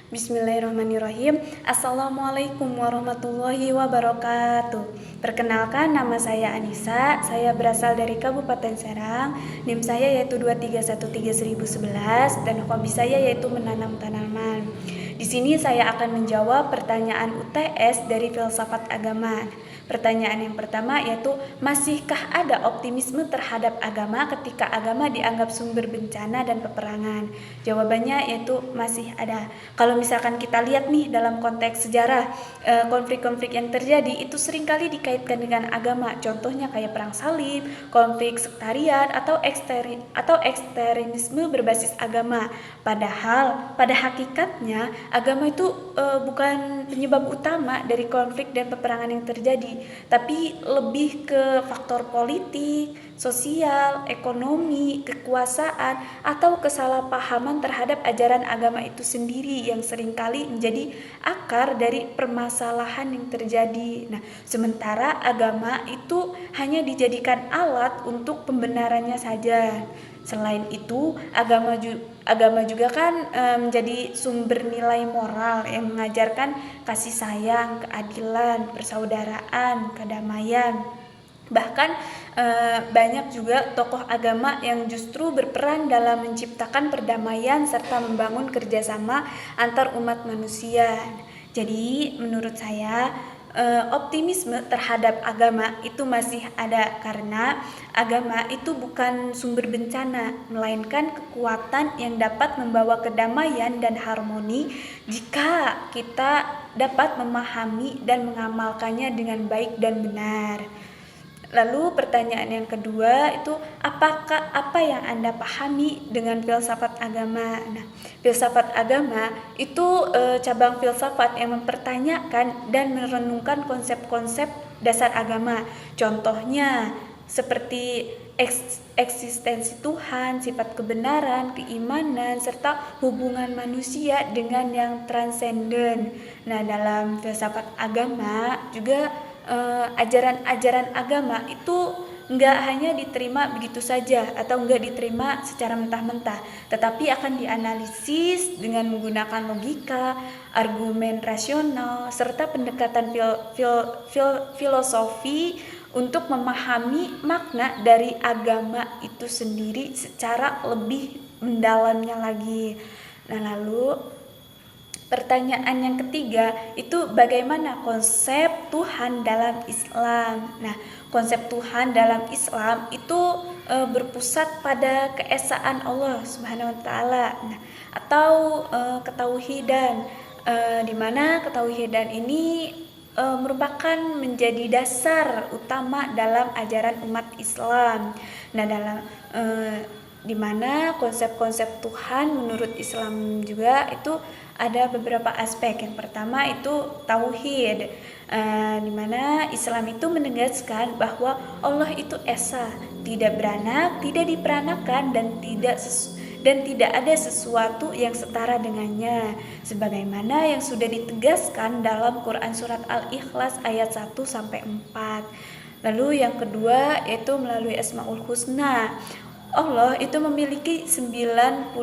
Bismillahirrahmanirrahim. Assalamualaikum warahmatullahi wabarakatuh. Perkenalkan, nama saya Anissa. Saya berasal dari Kabupaten Serang. NIM saya yaitu 2313011 dan hobi saya yaitu menanam tanaman. Di sini saya akan menjawab pertanyaan UTS dari filsafat agama. Pertanyaan yang pertama yaitu, masihkah ada optimisme terhadap agama ketika agama dianggap sumber bencana dan peperangan? Jawabannya yaitu masih ada. Kalau misalkan kita lihat nih dalam konteks sejarah, konflik-konflik yang terjadi itu seringkali dikaitkan dengan agama. Contohnya kayak perang salib, konflik sektarian atau ekstremisme berbasis agama. Padahal pada hakikatnya agama itu bukan penyebab utama dari konflik dan peperangan yang terjadi, tapi lebih ke faktor politik, sosial, ekonomi, kekuasaan, atau kesalahpahaman terhadap ajaran agama itu sendiri yang seringkali menjadi akar dari permasalahan yang terjadi. Nah, sementara agama itu hanya dijadikan alat untuk pembenarannya saja. Selain itu, agama juga kan menjadi sumber nilai moral yang mengajarkan kasih sayang, keadilan, persaudaraan, kedamaian. Bahkan banyak juga tokoh agama yang justru berperan dalam menciptakan perdamaian serta membangun kerjasama antar umat manusia. Jadi menurut saya optimisme terhadap agama itu masih ada, karena agama itu bukan sumber bencana, melainkan kekuatan yang dapat membawa kedamaian dan harmoni jika kita dapat memahami dan mengamalkannya dengan baik dan benar. Lalu pertanyaan yang kedua itu, apa yang Anda pahami dengan filsafat agama? Nah, filsafat agama itu cabang filsafat yang mempertanyakan dan merenungkan konsep-konsep dasar agama. Contohnya seperti eksistensi Tuhan, sifat kebenaran, keimanan, serta hubungan manusia dengan yang transenden. Nah, dalam filsafat agama juga ajaran-ajaran agama itu nggak hanya diterima begitu saja atau nggak diterima secara mentah-mentah, tetapi akan dianalisis dengan menggunakan logika, argumen rasional, serta pendekatan filosofi untuk memahami makna dari agama itu sendiri secara lebih mendalamnya lagi. Nah, lalu pertanyaan yang ketiga itu, bagaimana konsep Tuhan dalam Islam? Nah, konsep Tuhan dalam Islam itu berpusat pada keesaan Allah Subhanahu wa taala. Nah, atau ketauhidan, di mana ketauhidan ini merupakan menjadi dasar utama dalam ajaran umat Islam. Nah, dalam di mana konsep-konsep Tuhan menurut Islam juga itu ada beberapa aspek. Yang pertama itu tauhid, di mana Islam itu menegaskan bahwa Allah itu esa, tidak beranak, tidak diperanakan, dan tidak ada sesuatu yang setara dengannya, sebagaimana yang sudah ditegaskan dalam Quran surat Al-Ikhlas ayat 1-4. Lalu yang kedua yaitu melalui Asmaul Husna. Allah itu memiliki 99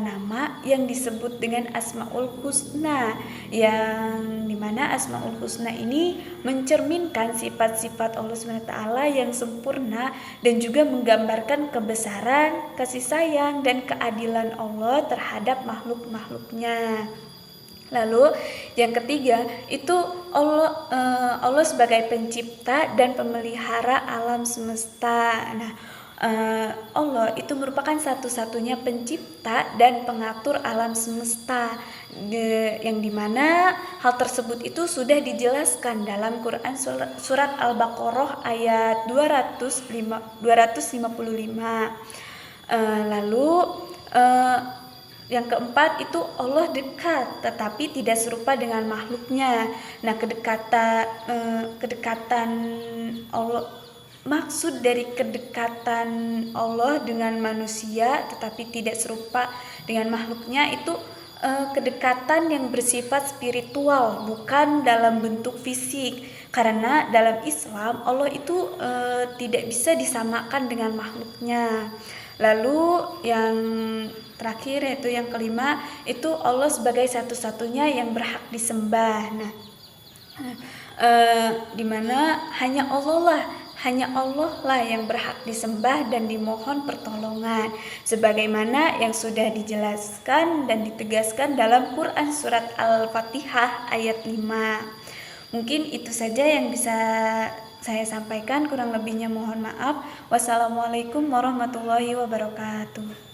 nama yang disebut dengan Asmaul Husna, yang dimana Asmaul Husna ini mencerminkan sifat-sifat Allah SWT yang sempurna dan juga menggambarkan kebesaran, kasih sayang, dan keadilan Allah terhadap makhluk-makhluknya. Lalu yang ketiga itu Allah sebagai pencipta dan pemelihara alam semesta. Nah, Allah itu merupakan satu-satunya pencipta dan pengatur alam semesta, yang dimana hal tersebut itu sudah dijelaskan dalam Quran surat Al-Baqarah ayat 255. Lalu yang keempat itu, Allah dekat tetapi tidak serupa dengan makhluknya. Nah, kedekatan Allah, maksud dari kedekatan Allah dengan manusia tetapi tidak serupa dengan makhluknya itu kedekatan yang bersifat spiritual, bukan dalam bentuk fisik. Karena dalam Islam Allah itu tidak bisa disamakan dengan makhluknya. Lalu yang terakhir yaitu yang kelima, itu Allah sebagai satu-satunya yang berhak disembah. Nah, dimana hanya Allah lah yang berhak disembah dan dimohon pertolongan, sebagaimana yang sudah dijelaskan dan ditegaskan dalam Quran surat Al-Fatihah ayat 5. Mungkin itu saja yang bisa saya sampaikan, kurang lebihnya mohon maaf. Wassalamualaikum warahmatullahi wabarakatuh.